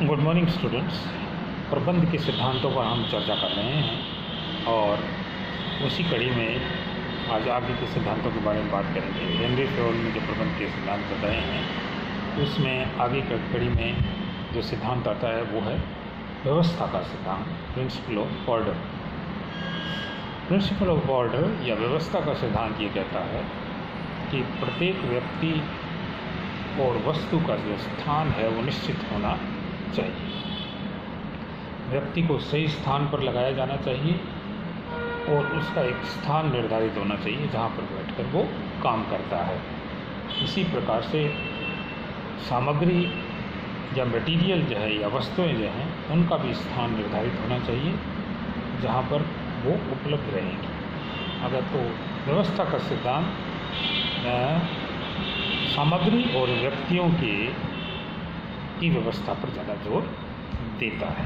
Good morning students. प्रबंध के सिद्धांतों पर हम चर्चा कर रहे हैं और उसी कड़ी में आज आगे के सिद्धांतों के बारे में बात करेंगे। हेनरी फेयोल ने जो प्रबंध के सिद्धांत बताए हैं उसमें आगे की कड़ी में जो सिद्धांत आता है वो है व्यवस्था का सिद्धांत, principle of order. Principle of order या व्यवस्था का सिद्धांत ये कहता है कि प्रत्येक व्यक्ति और वस्तु का जो स्थान है वो निश्चित होना चाहिए। व्यक्ति को सही स्थान पर लगाया जाना चाहिए और उसका एक स्थान निर्धारित होना चाहिए जहाँ पर बैठकर वो काम करता है। इसी प्रकार से सामग्री या मटेरियल जो है या वस्तुएं जो हैं उनका भी स्थान निर्धारित होना चाहिए जहाँ पर वो उपलब्ध रहेंगी। अगर तो व्यवस्था का सिद्धांत सामग्री और व्यक्तियों की व्यवस्था पर ज़्यादा जोर देता है।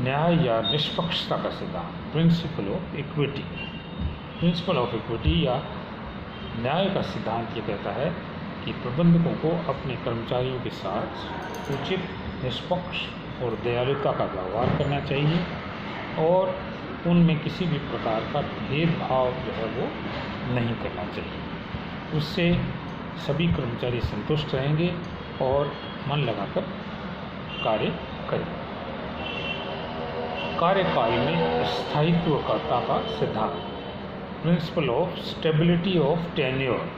न्याय या निष्पक्षता का सिद्धांत, principle of equity. Principle of equity या न्याय का सिद्धांत ये कहता है कि प्रबंधकों को अपने कर्मचारियों के साथ उचित, निष्पक्ष और दयालुता का व्यवहार करना चाहिए और उनमें किसी भी प्रकार का भेदभाव जो है वो नहीं करना चाहिए। उससे सभी कर्मचारी संतुष्ट रहेंगे और मन लगाकर कार्य करेंगे। कार्यकाल में स्थायित्वकर्ता का सिद्धांत, principle of stability of tenure.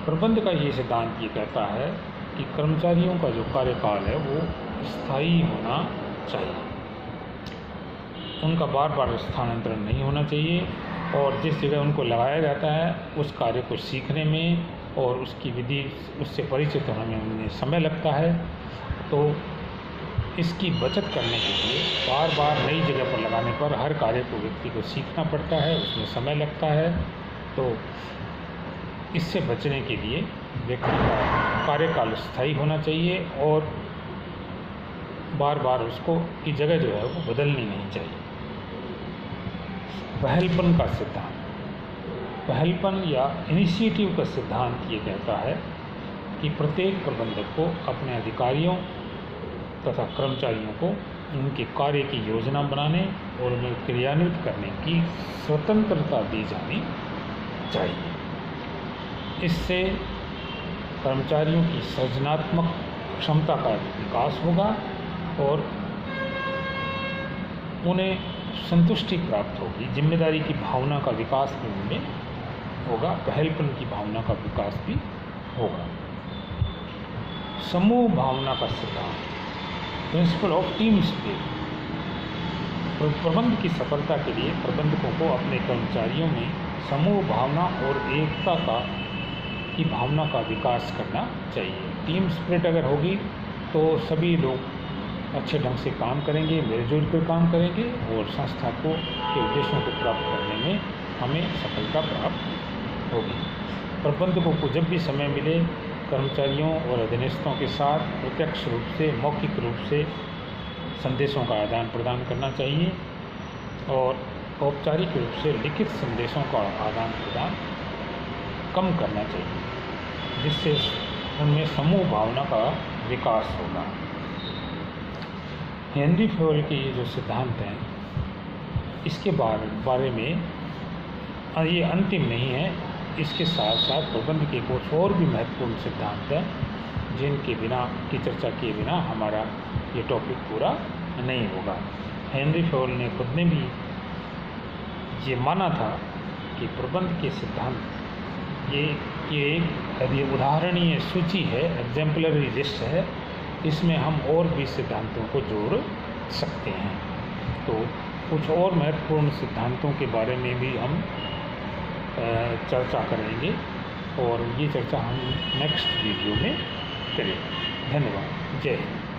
प्रबंध का ये सिद्धांत ये कहता है कि कर्मचारियों का जो कार्यकाल है वो स्थायी होना चाहिए। उनका बार बार स्थानांतरण नहीं होना चाहिए और जिस जगह उनको लगाया जाता है उस कार्य को सीखने में और उसकी विधि उससे परिचित होने में उन्हें समय लगता है। तो इसकी बचत करने के लिए बार बार नई जगह पर लगाने पर हर कार्य को व्यक्ति को सीखना पड़ता है, उसमें समय लगता है। तो इससे बचने के लिए व्यक्ति का कार्यकाल स्थायी होना चाहिए और बार बार उसको की जगह जो है वो बदलनी नहीं चाहिए। पहलपन का सिद्धांत, पहलपन या इनिशिएटिव का सिद्धांत ये कहता है कि प्रत्येक प्रबंधक को अपने अधिकारियों तथा कर्मचारियों को उनके कार्य की योजना बनाने और उन्हें क्रियान्वित करने की स्वतंत्रता दी जानी चाहिए। इससे कर्मचारियों की सृजनात्मक क्षमता का विकास होगा और उन्हें संतुष्टि प्राप्त होगी। जिम्मेदारी की भावना का विकास भी उनमें होगा, पहलपन की भावना का विकास भी होगा। समूह भावना का सिद्धांत, प्रिंसिपल ऑफ टीम स्पिरिट। प्रबंध की सफलता के लिए प्रबंधकों को अपने कर्मचारियों में समूह भावना और एकता की भावना का विकास करना चाहिए। टीम स्पिरिट अगर होगी तो सभी लोग अच्छे ढंग से काम करेंगे, मिलजुल कर काम करेंगे और संस्था के उद्देश्यों को प्राप्त करने में हमें सफलता प्राप्त होगी। प्रबंधकों को जब भी समय मिले कर्मचारियों और अधीनस्थों के साथ प्रत्यक्ष रूप से, मौखिक रूप से संदेशों का आदान प्रदान करना चाहिए और औपचारिक रूप से लिखित संदेशों का आदान प्रदान कम करना चाहिए, जिससे उनमें समूह भावना का विकास होगा। हेनरी फेयोल के ये जो सिद्धांत हैं इसके बारे में ये अंतिम नहीं है। इसके साथ साथ प्रबंध के कुछ और भी महत्वपूर्ण सिद्धांत हैं जिनके बिना की चर्चा किए बिना हमारा ये टॉपिक पूरा नहीं होगा। हेनरी फेयोल ने खुद ने भी ये माना था कि प्रबंध के सिद्धांत ये एक उदाहरणीय सूची है, एग्जाम्पलरी लिस्ट है। इसमें हम और भी सिद्धांतों को जोड़ सकते हैं। तो कुछ और महत्वपूर्ण सिद्धांतों के बारे में भी हम चर्चा करेंगे और ये चर्चा हम नेक्स्ट वीडियो में करेंगे। धन्यवाद। जय हिंद।